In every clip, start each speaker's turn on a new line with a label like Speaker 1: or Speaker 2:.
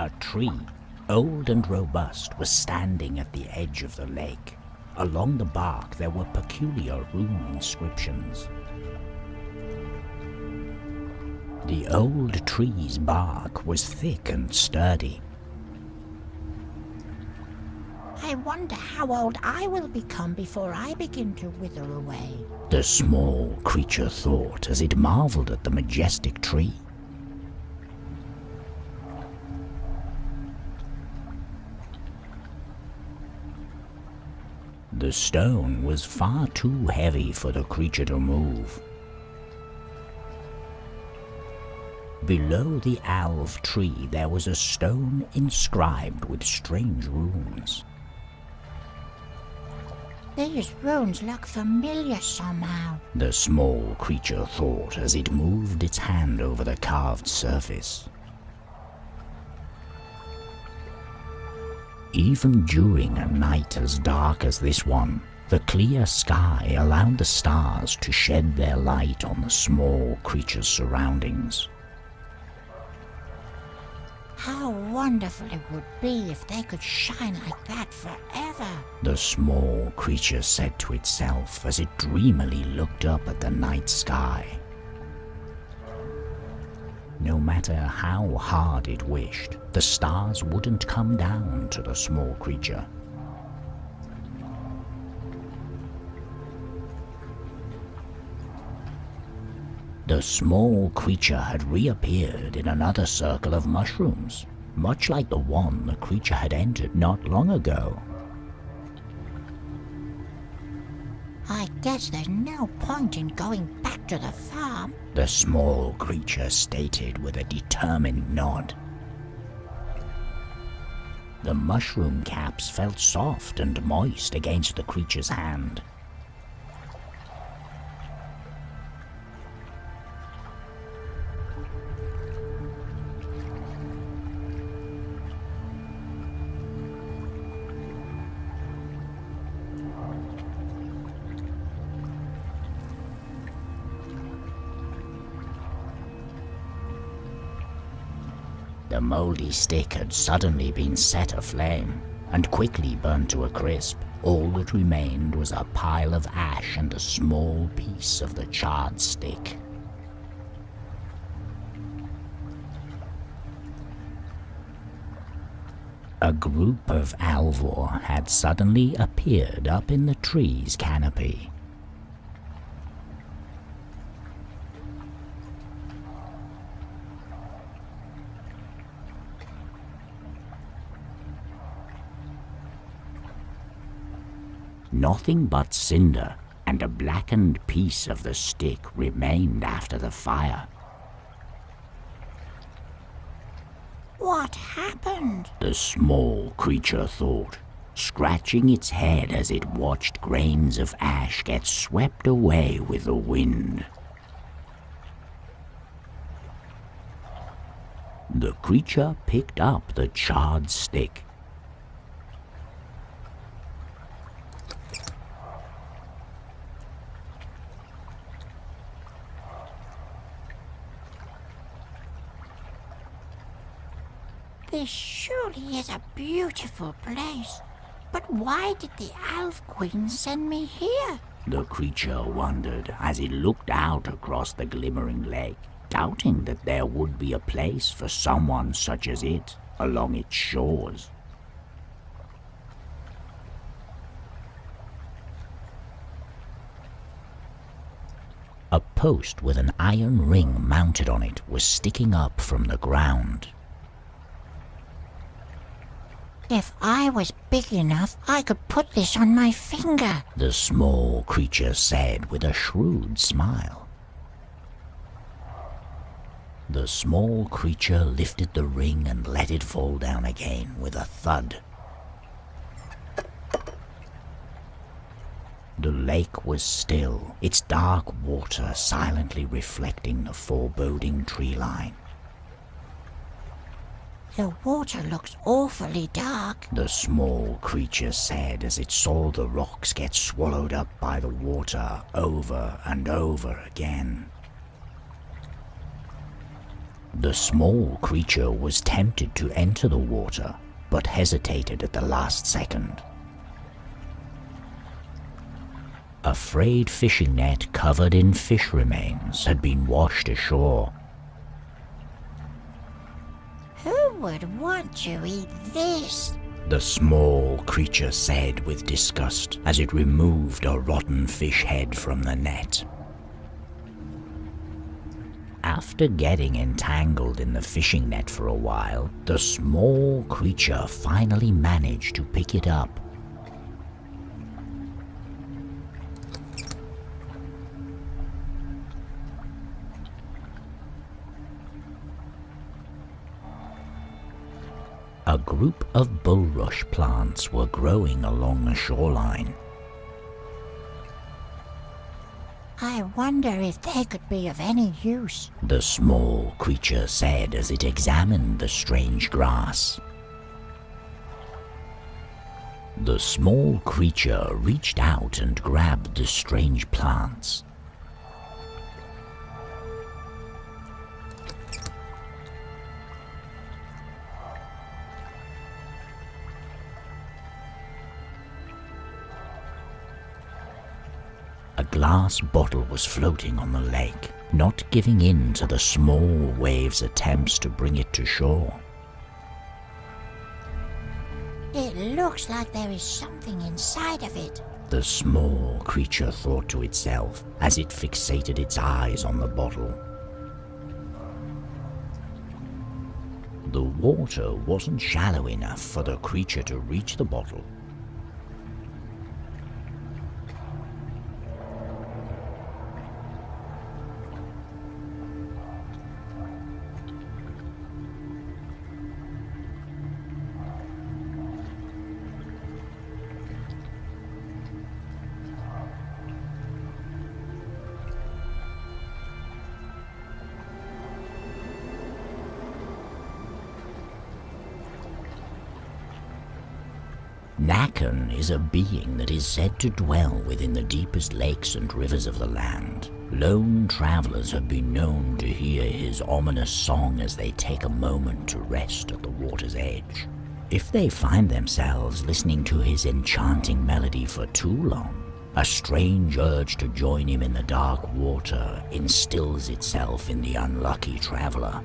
Speaker 1: A tree, old and robust, was standing at the edge of the lake. Along the bark there were peculiar rune inscriptions. The old tree's bark was thick and sturdy.
Speaker 2: I wonder how old I will become before I begin to wither away,
Speaker 1: the small creature thought as it marveled at the majestic tree. The stone was far too heavy for the creature to move. Below the alv tree there was a stone inscribed with strange runes.
Speaker 2: These runes look familiar somehow,
Speaker 1: the small creature thought as it moved its hand over the carved surface. Even during a night as dark as this one, the clear sky allowed the stars to shed their light on the small creature's surroundings.
Speaker 2: How wonderful it would be if they could shine like that forever,
Speaker 1: the small creature said to itself as it dreamily looked up at the night sky. No matter how hard it wished, the stars wouldn't come down to the small creature. The small creature had reappeared in another circle of mushrooms, much like the one the creature had entered not long ago.
Speaker 2: I guess there's no point in going back to the farm,
Speaker 1: the small creature stated with a determined nod. The mushroom caps felt soft and moist against the creature's hand. The moldy stick had suddenly been set aflame and quickly burned to a crisp. All that remained was a pile of ash and a small piece of the charred stick. A group of Alvor had suddenly appeared up in the tree's canopy. Nothing but cinder and a blackened piece of the stick remained after the fire.
Speaker 2: What happened?
Speaker 1: The small creature thought, scratching its head as it watched grains of ash get swept away with the wind. The creature picked up the charred stick.
Speaker 2: This surely is a beautiful place, but why did the Elf Queen send me here?
Speaker 1: The creature wondered as it looked out across the glimmering lake, doubting that there would be a place for someone such as it along its shores. A post with an iron ring mounted on it was sticking up from the ground.
Speaker 2: If I was big enough, I could put this on my finger,
Speaker 1: the small creature said with a shrewd smile. The small creature lifted the ring and let it fall down again with a thud. The lake was still, its dark water silently reflecting the foreboding tree line.
Speaker 2: The water looks awfully dark,
Speaker 1: the small creature said as it saw the rocks get swallowed up by the water over and over again. The small creature was tempted to enter the water, but hesitated at the last second. A frayed fishing net covered in fish remains had been washed ashore.
Speaker 2: Who would want to eat this?
Speaker 1: The small creature said with disgust as it removed a rotten fish head from the net. After getting entangled in the fishing net for a while, the small creature finally managed to pick it up. A group of bulrush plants were growing along the shoreline.
Speaker 2: I wonder if they could be of any use,
Speaker 1: The small creature said as it examined the strange grass. The small creature reached out and grabbed the strange plants. A glass bottle was floating on the lake, not giving in to the small wave's attempts to bring it to shore.
Speaker 2: It looks like there is something inside of it.
Speaker 1: The small creature thought to itself as it fixated its eyes on the bottle. The water wasn't shallow enough for the creature to reach the bottle. Nakan is a being that is said to dwell within the deepest lakes and rivers of the land. Lone travelers have been known to hear his ominous song as they take a moment to rest at the water's edge. If they find themselves listening to his enchanting melody for too long, a strange urge to join him in the dark water instills itself in the unlucky traveler.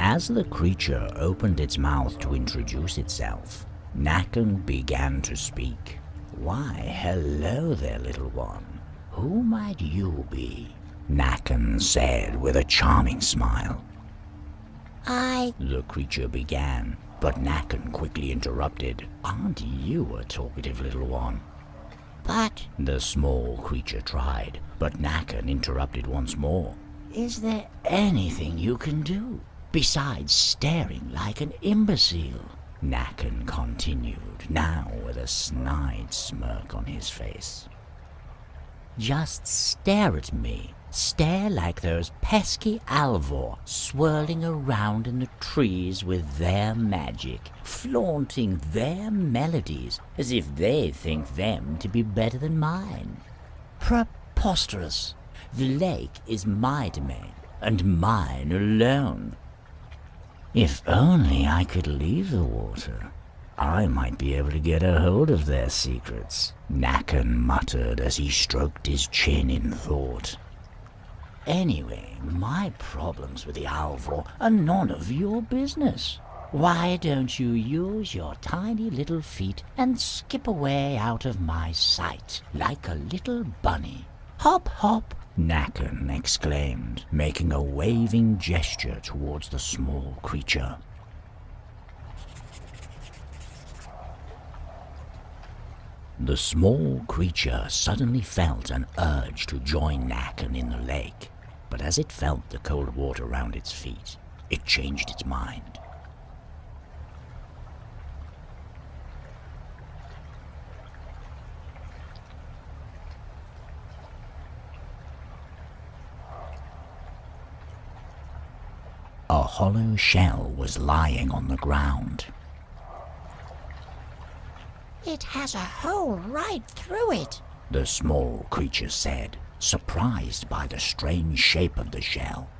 Speaker 1: As the creature opened its mouth to introduce itself, Nakan began to speak. "Why, hello there, little one. Who might you be?" Nakan said with a charming smile. The creature began, but Nakan quickly interrupted. "Aren't you a talkative little one?"
Speaker 2: But
Speaker 1: The small creature tried, but Nakan interrupted once more. "Is there anything you can do besides staring like an imbecile?" Nakan continued, now with a snide smirk on his face. "Just stare at me. Stare like those pesky Alvor swirling around in the trees with their magic, flaunting their melodies as if they think them to be better than mine. Preposterous! The lake is my domain, and mine alone. If only I could leave the water, I might be able to get a hold of their secrets," Nakan muttered as he stroked his chin in thought. "Anyway, my problems with the Alvor are none of your business. Why don't you use your tiny little feet and skip away out of my sight like a little bunny? Hop, hop!" Nakan exclaimed, making a waving gesture towards the small creature. The small creature suddenly felt an urge to join Nakan in the lake, but as it felt the cold water around its feet, it changed its mind. A hollow shell was lying on the ground.
Speaker 2: it has a hole right through it.
Speaker 1: The small creature said. surprised by the strange shape of the shell.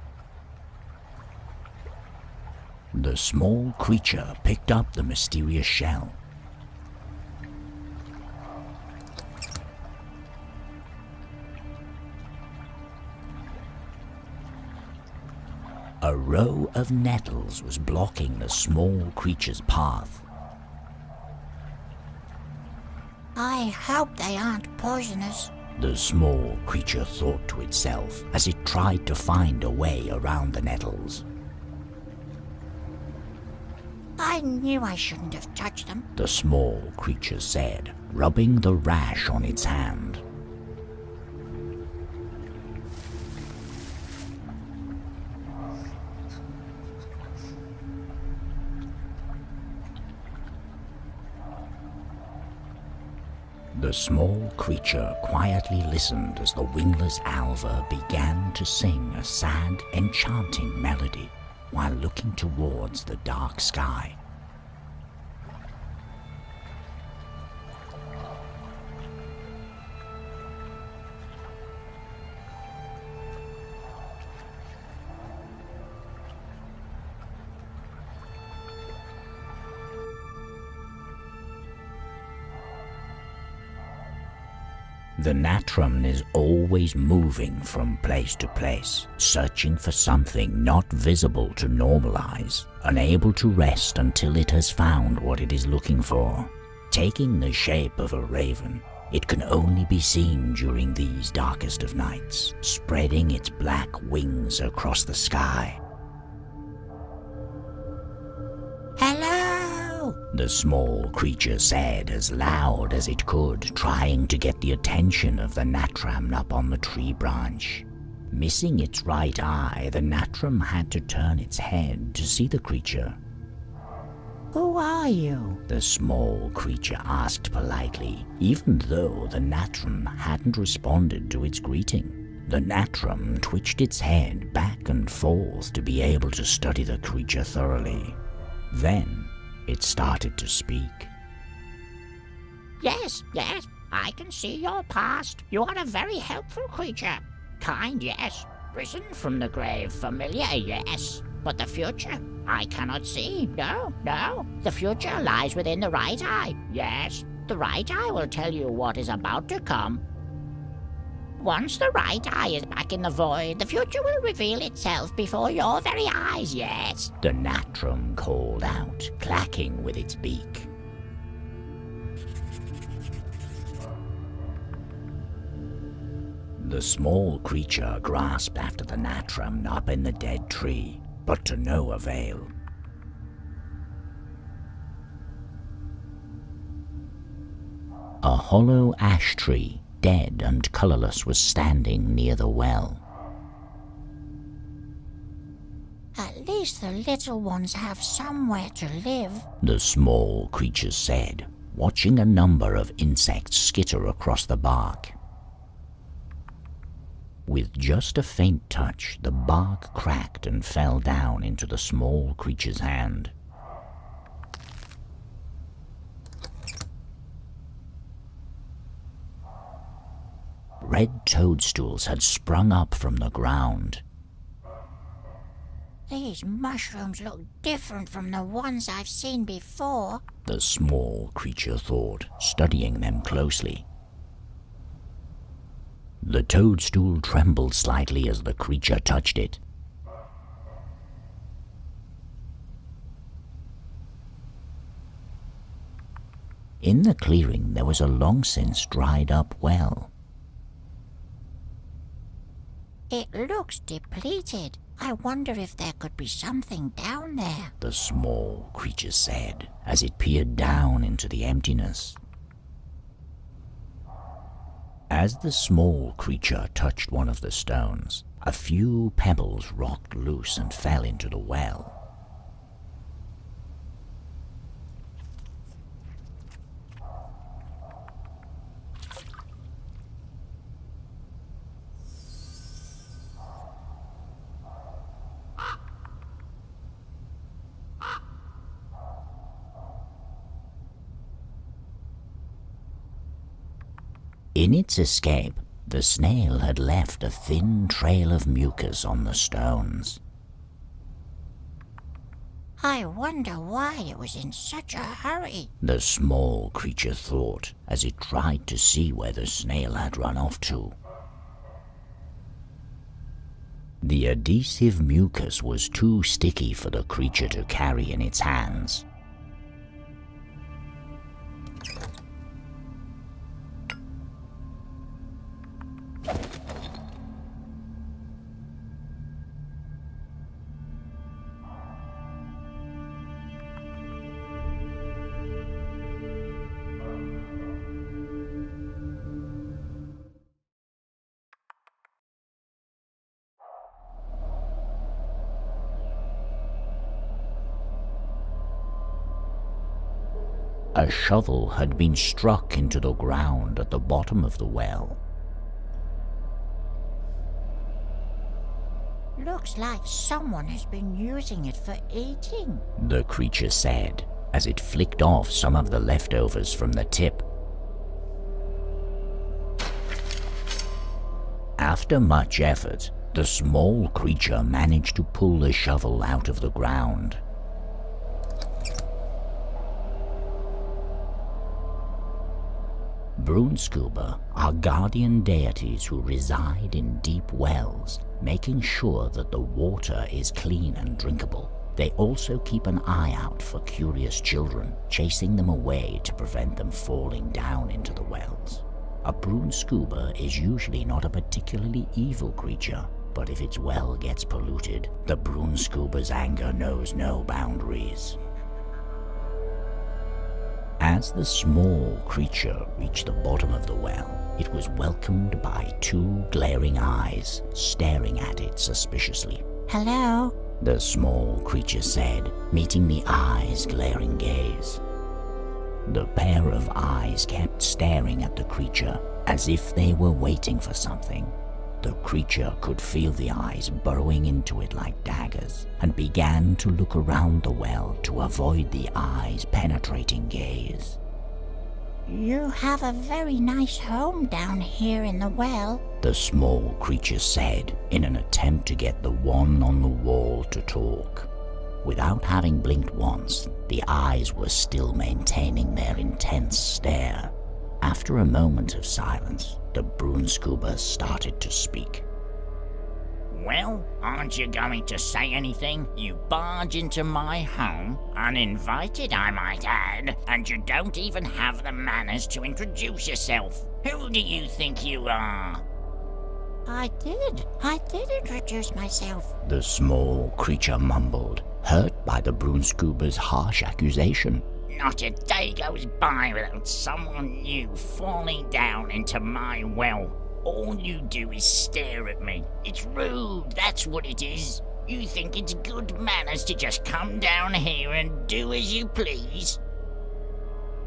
Speaker 1: The small creature picked up the mysterious shell. A row of nettles was blocking the small creature's path.
Speaker 2: I hope they aren't poisonous,
Speaker 1: the small creature thought to itself as it tried to find a way around the nettles.
Speaker 2: I knew I shouldn't have touched them,
Speaker 1: the small creature said, rubbing the rash on its hand. The small creature quietly listened as the wingless Alva began to sing a sad, enchanting melody while looking towards the dark sky. The natrum is always moving from place to place, searching for something not visible to normalize, unable to rest until it has found what it is looking for. Taking the shape of a raven, it can only be seen during these darkest of nights, spreading its black wings across the sky.
Speaker 2: Hello!
Speaker 1: The small creature said as loud as it could, trying to get the attention of the natram up on the tree branch. Missing its right eye, the natram had to turn its head to see the creature.
Speaker 2: Who are you?
Speaker 1: The small creature asked politely, even though the natram hadn't responded to its greeting. The natram twitched its head back and forth to be able to study the creature thoroughly. Then it started to speak.
Speaker 2: Yes, I can see your past. You are a very helpful creature. Kind, yes. Risen from the grave, familiar, yes. But the future, I cannot see. No. The future lies within the right eye. Yes, the right eye will tell you what is about to come. Once the right eye is back in the void, the future will reveal itself before your very eyes, yes.
Speaker 1: The natrum called out, clacking with its beak. The small creature grasped after the natrum up in the dead tree, but to no avail. A hollow ash tree, dead and colorless, was standing near the well.
Speaker 2: At least the little ones have somewhere to live,
Speaker 1: the small creature said, watching a number of insects skitter across the bark. With just a faint touch, the bark cracked and fell down into the small creature's hand. Red toadstools had sprung up from the ground.
Speaker 2: These mushrooms look different from the ones I've seen before,
Speaker 1: the small creature thought, studying them closely. The toadstool trembled slightly as the creature touched it. In the clearing there was a long since dried up well.
Speaker 2: It looks depleted. I wonder if there could be something down there,
Speaker 1: the small creature said as it peered down into the emptiness. As the small creature touched one of the stones, a few pebbles rocked loose and fell into the well. In its escape, The snail had left a thin trail of mucus on the stones.
Speaker 2: I wonder why it was in such a hurry,
Speaker 1: the small creature thought as it tried to see where the snail had run off to. The adhesive mucus was too sticky for the creature to carry in its hands. A shovel had been struck into the ground at the bottom of the well.
Speaker 2: Looks like someone has been using it for eating,
Speaker 1: the creature said as it flicked off some of the leftovers from the tip. After much effort, the small creature managed to pull the shovel out of the ground. Brunskuber are guardian deities who reside in deep wells, making sure that the water is clean and drinkable. They also keep an eye out for curious children, chasing them away to prevent them falling down into the wells. A Brunskuber is usually not a particularly evil creature, but if its well gets polluted, the Brunskuber's anger knows no boundaries. As the small creature reached the bottom of the well, it was welcomed by two glaring eyes staring at it suspiciously.
Speaker 2: Hello?
Speaker 1: The small creature said, meeting the eyes' glaring gaze. The pair of eyes kept staring at the creature as if they were waiting for something. The creature could feel the eyes burrowing into it like daggers and began to look around the well to avoid the eyes' penetrating gaze.
Speaker 2: You have a very nice home down here in the well,
Speaker 1: the small creature said in an attempt to get the one on the wall to talk. Without having blinked once, the eyes were still maintaining their intense stare. After a moment of silence, the Brunskuber started to speak.
Speaker 2: Well, aren't you going to say anything? You barge into my home, uninvited I might add, and you don't even have the manners to introduce yourself. Who do you think you are? I did introduce myself,
Speaker 1: the small creature mumbled, hurt by the Brunskuber's harsh accusation.
Speaker 2: Not a day goes by without someone new falling down into my well. All you do is stare at me. It's rude, that's what it is. You think it's good manners to just come down here and do as you please?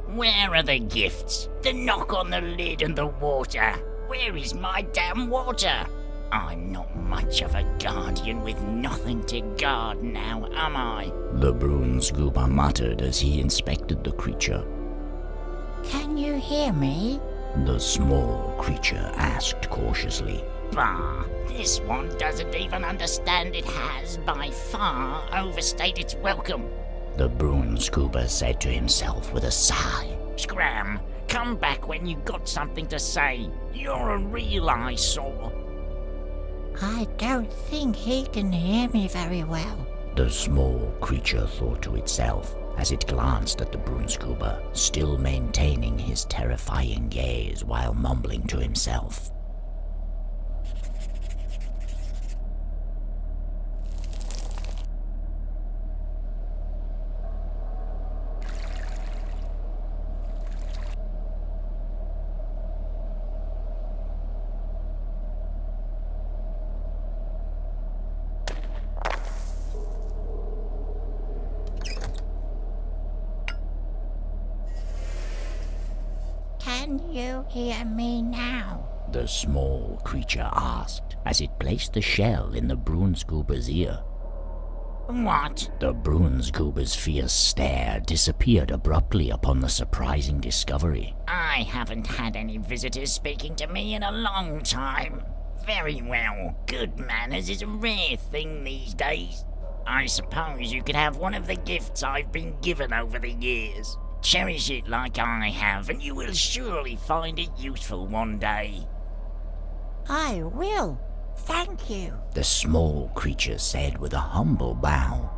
Speaker 2: Where are the gifts? The knock on the lid and the water? Where is my damn water? I'm not much of a guardian with nothing to guard now, am I?
Speaker 1: The Brunskuber muttered as he inspected the creature.
Speaker 2: Can you hear me?
Speaker 1: The small creature asked cautiously.
Speaker 2: Bah, this one doesn't even understand it has, by far, overstayed its welcome.
Speaker 1: The Brunskuber said to himself with a sigh.
Speaker 2: Scram, come back when you got something to say. You're a real eyesore. I don't think he can hear me very well,
Speaker 1: the small creature thought to itself as it glanced at the Brunskuber, still maintaining his terrifying gaze while mumbling to himself.
Speaker 2: Can you hear me now?
Speaker 1: The small creature asked as it placed the shell in the Brunskuber's ear.
Speaker 2: What?
Speaker 1: The Brunsgoober's fierce stare disappeared abruptly upon the surprising discovery.
Speaker 2: I haven't had any visitors speaking to me in a long time. Very well. Good manners is a rare thing these days. I suppose you could have one of the gifts I've been given over the years. Cherish it like I have, and you will surely find it useful one day.
Speaker 3: I will. Thank you.
Speaker 1: The small creature said with a humble bow.